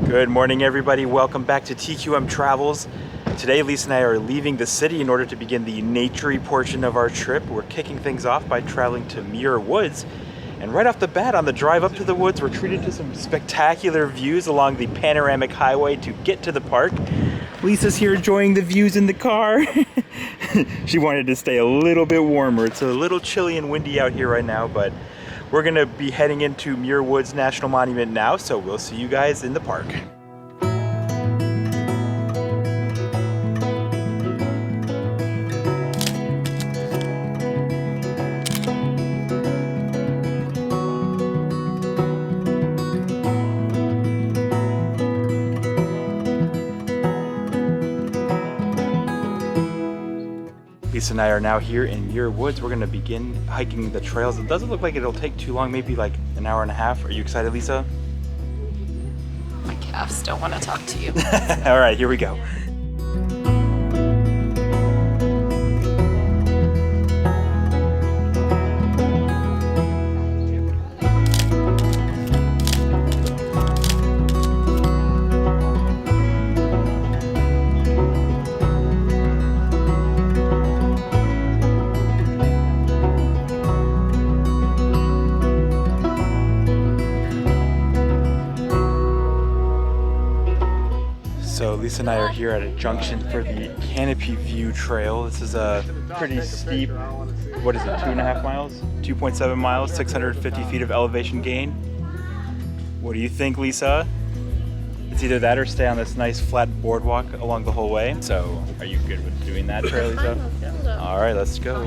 Good morning, everybody. Welcome back to TQM Travels. Today, Lisa and I are leaving the city in order to begin the nature-y portion of our trip. We're kicking things off by traveling to Muir Woods. And right off the bat, on the drive up to the woods, we're treated to some spectacular views along the panoramic highway to get to the park. Lisa's here enjoying the views in the car. She wanted to stay a little bit warmer. It's a little chilly and windy out here right now, but we're gonna be heading into Muir Woods National Monument now, so we'll see you guys in the park. Lisa and I are now here in Muir Woods. We're gonna begin hiking the trails. It doesn't look like it'll take too long, maybe like an hour and a half. Are you excited, Lisa? My calves don't want to talk to you. All right, here we go. So Lisa and I are here at a junction for the Canopy View trail. This is a pretty steep, what is it, 2.5 miles? 2.7 miles, 650 feet of elevation gain. What do you think, Lisa? It's either that or stay on this nice flat boardwalk along the whole way. So are you good with doing that trail, Lisa? All right, let's go.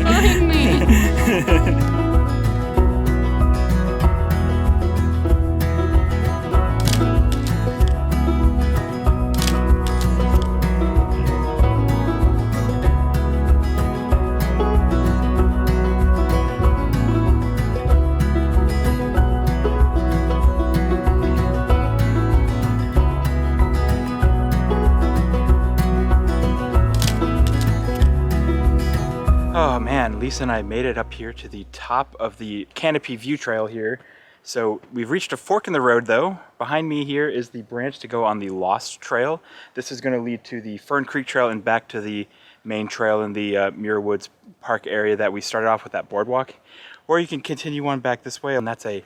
Find me. Oh man, Lisa and I made it up here to the top of the Canopy View trail here. So we've reached a fork in the road though. Behind me here is the branch to go on the Lost Trail. This is going to lead to the Fern Creek trail and back to the main trail in the Muir Woods Park area that we started off with that boardwalk. Or you can continue on back this way, and that's a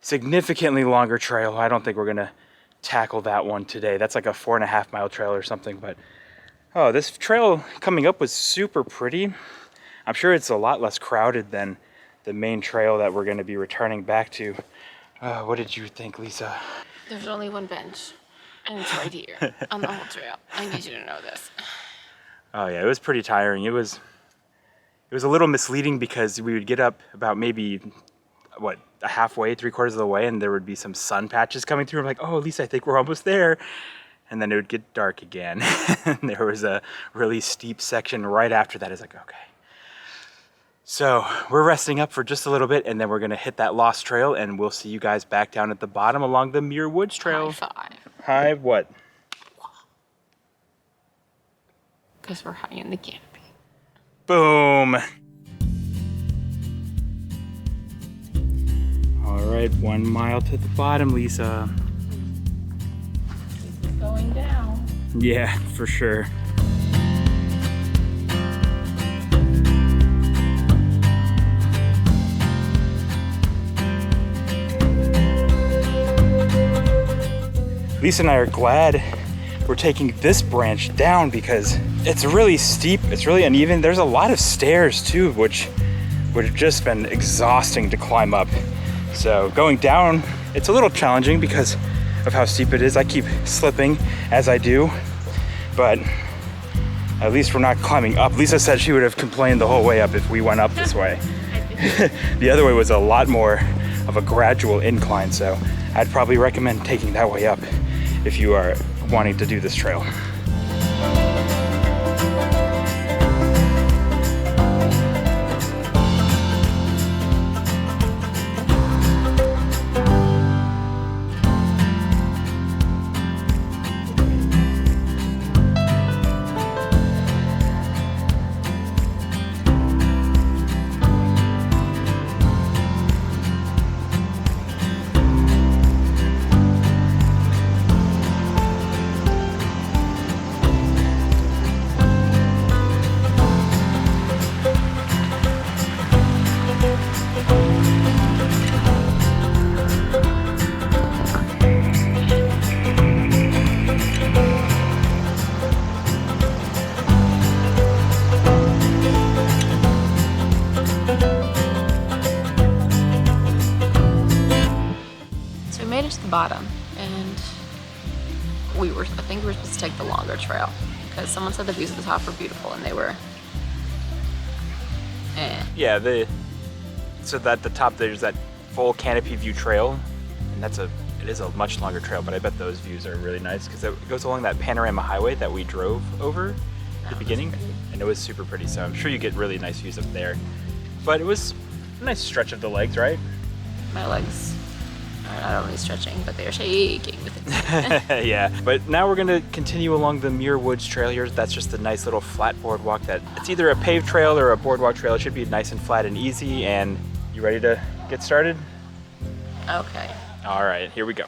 significantly longer trail. I don't think we're going to tackle that one today. That's like a 4.5 mile trail or something, but oh, this trail coming up was super pretty. I'm sure it's a lot less crowded than the main trail that we're going to be returning back to. What did you think, Lisa? There's only one bench, and it's right here on the whole trail. I need you to know this. Oh yeah, it was pretty tiring. It was a little misleading because we would get up about maybe, what, halfway, 3/4 of the way, and there would be some sun patches coming through. I'm like, oh, Lisa, I think we're almost there. And then it would get dark again. And there was a really steep section right after that. It's like, okay. So we're resting up for just a little bit, and then we're gonna hit that Lost Trail, and we'll see you guys back down at the bottom along the Muir Woods Trail. High five. High what? Because we're high in the canopy. Boom. All right, 1 mile to the bottom, Lisa. This is going down. Yeah, for sure. Lisa and I are glad we're taking this branch down because it's really steep, it's really uneven. There's a lot of stairs too, which would have just been exhausting to climb up. So going down, it's a little challenging because of how steep it is. I keep slipping as I do, but at least we're not climbing up. Lisa said she would have complained the whole way up if we went up this way. The other way was a lot more of a gradual incline, so I'd probably recommend taking that way up if you are wanting to do this trail. Bottom, and I think we were supposed to take the longer trail because someone said the views at the top were beautiful, and they were. Yeah, so that the top there's that full Canopy View trail, and it is a much longer trail, but I bet those views are really nice because it goes along that panorama highway that we drove over at the beginning, and it was super pretty. So I'm sure you get really nice views up there. But it was a nice stretch of the legs, right? My legs. Not only stretching, but they're shaking with it. Yeah, but now we're gonna continue along the Muir Woods Trail here. That's just a nice little flat boardwalk that it's either a paved trail or a boardwalk trail. It should be nice and flat and easy. And you ready to get started? Okay. All right, here we go.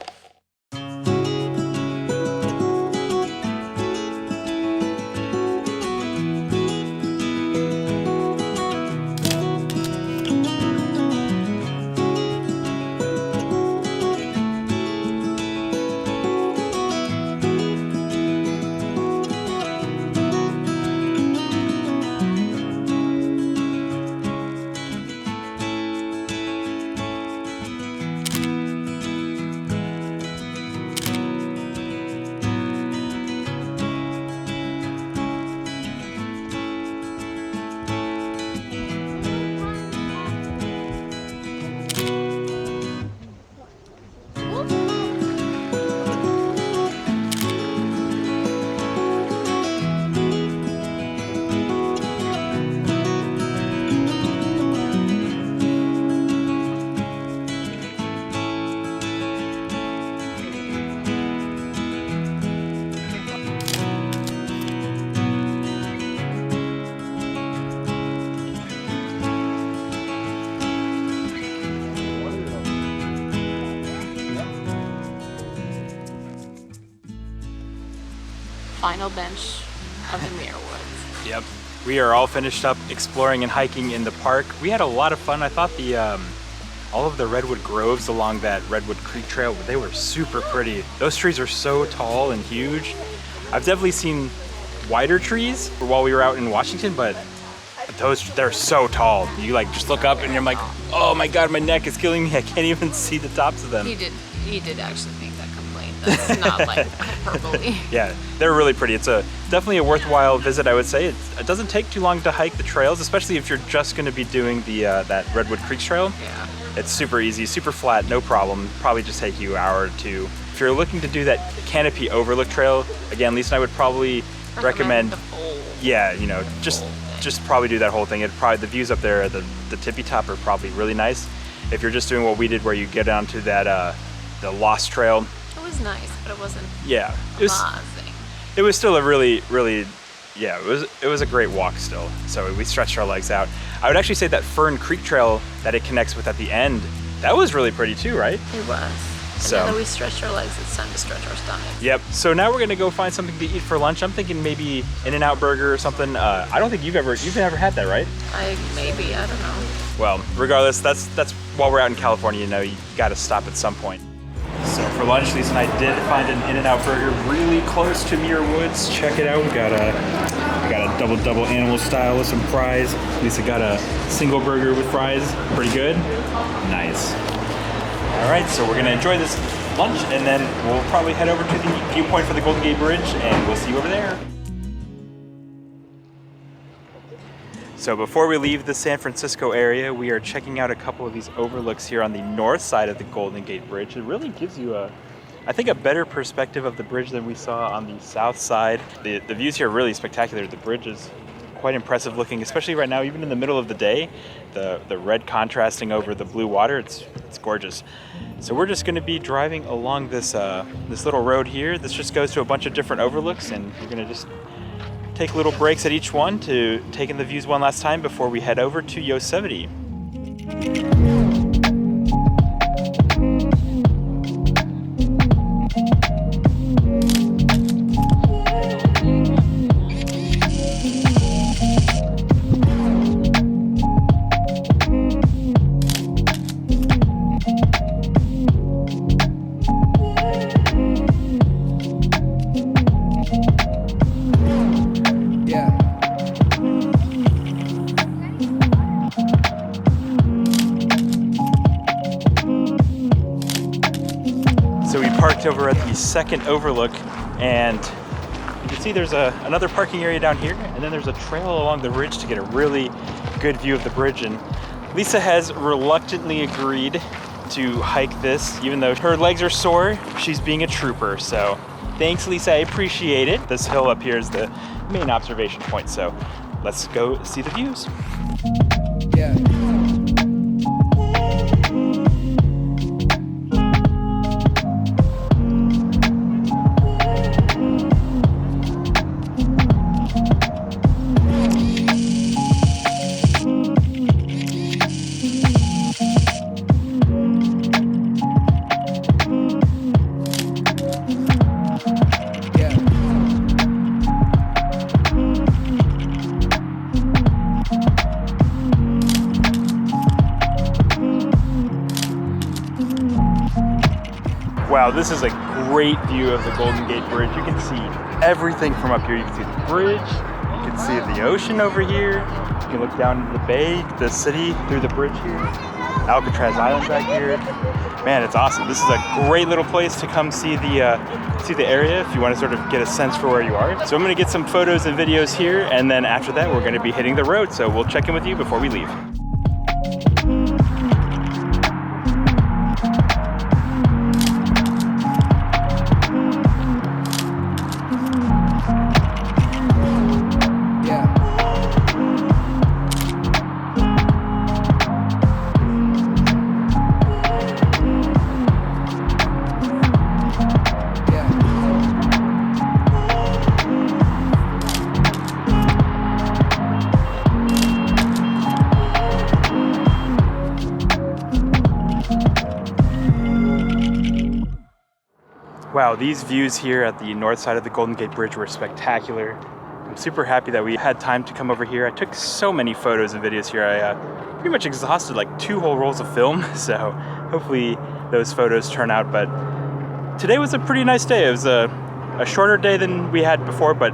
Final bench of the Muir Woods. Yep. We are all finished up exploring and hiking in the park. We had a lot of fun. I thought all of the redwood groves along that Redwood Creek trail, they were super pretty. Those trees are so tall and huge. I've definitely seen wider trees while we were out in Washington, but they're so tall. You like just look up and you're like, oh my God, my neck is killing me. I can't even see the tops of them. He did actually make that complaint. That's not like hyperbole. Yeah, they're really pretty. It's definitely a worthwhile visit, I would say. It doesn't take too long to hike the trails, especially if you're just going to be doing that Redwood Creek trail. Yeah. It's super easy, super flat, no problem. Probably just take you an hour or two. If you're looking to do that Canopy Overlook Trail, again, Lisa and I would probably recommend the whole, yeah, you know, just probably do that whole thing. The views up there at the tippy top are probably really nice. If you're just doing what we did, where you get onto that the Lost Trail. It was nice, but it wasn't. Yeah, amazing. It was still a really, yeah, it was a great walk still. So we stretched our legs out. I would actually say that Fern Creek trail that it connects with at the end, that was really pretty too, right? It was. So now that we stretched our legs, it's time to stretch our stomachs. Yep. So now we're gonna go find something to eat for lunch. I'm thinking maybe In-N-Out Burger or something. I don't think you've never had that, right? I don't know. Well, regardless, that's while we're out in California, you know, you gotta stop at some point. So for lunch, Lisa and I did find an In-N-Out burger really close to Muir Woods. Check it out. We got a double animal style with some fries. Lisa got a single burger with fries. Pretty good. Nice. All right, so we're gonna enjoy this lunch and then we'll probably head over to the viewpoint for the Golden Gate Bridge and we'll see you over there. So before we leave the San Francisco area, we are checking out a couple of these overlooks here on the north side of the Golden Gate Bridge. It really gives you I think a better perspective of the bridge than we saw on the south side. The views here are really spectacular. The bridge is quite impressive looking, especially right now, even in the middle of the day. The red contrasting over the blue water, it's gorgeous. So we're just gonna be driving along this little road here. This just goes to a bunch of different overlooks and we're gonna just take little breaks at each one to take in the views one last time before we head over to Yosemite. Over at the second overlook and you can see there's another parking area down here and then there's a trail along the ridge to get a really good view of the bridge, and Lisa has reluctantly agreed to hike this even though her legs are sore. She's being a trooper, so thanks Lisa, I appreciate it. This hill up here is the main observation point, so let's go see the views. Yeah. Wow, this is a great view of the Golden Gate Bridge. You can see everything from up here. You can see the bridge, you can see the ocean over here, you can look down into the bay, the city through the bridge here, Alcatraz Island back here. Man, it's awesome. This is a great little place to come see the area if you want to sort of get a sense for where you are. So I'm going to get some photos and videos here, and then after that we're going to be hitting the road. So we'll check in with you before we leave. Wow, these views here at the north side of the Golden Gate Bridge were spectacular. I'm super happy that we had time to come over here. I took so many photos and videos here. I pretty much exhausted like 2 whole rolls of film, so hopefully those photos turn out. But today was a pretty nice day. It was a shorter day than we had before, but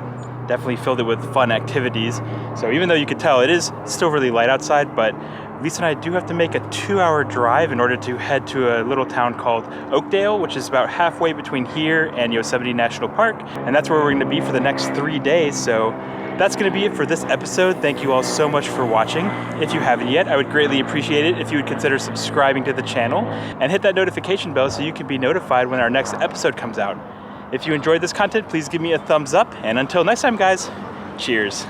definitely filled it with fun activities. So even though you could tell it is still really light outside, but Lisa and I do have to make a 2-hour drive in order to head to a little town called Oakdale, which is about halfway between here and Yosemite National Park. And that's where we're gonna be for the next 3 days. So that's gonna be it for this episode. Thank you all so much for watching. If you haven't yet, I would greatly appreciate it if you would consider subscribing to the channel and hit that notification bell so you can be notified when our next episode comes out. If you enjoyed this content, please give me a thumbs up. And until next time, guys, cheers.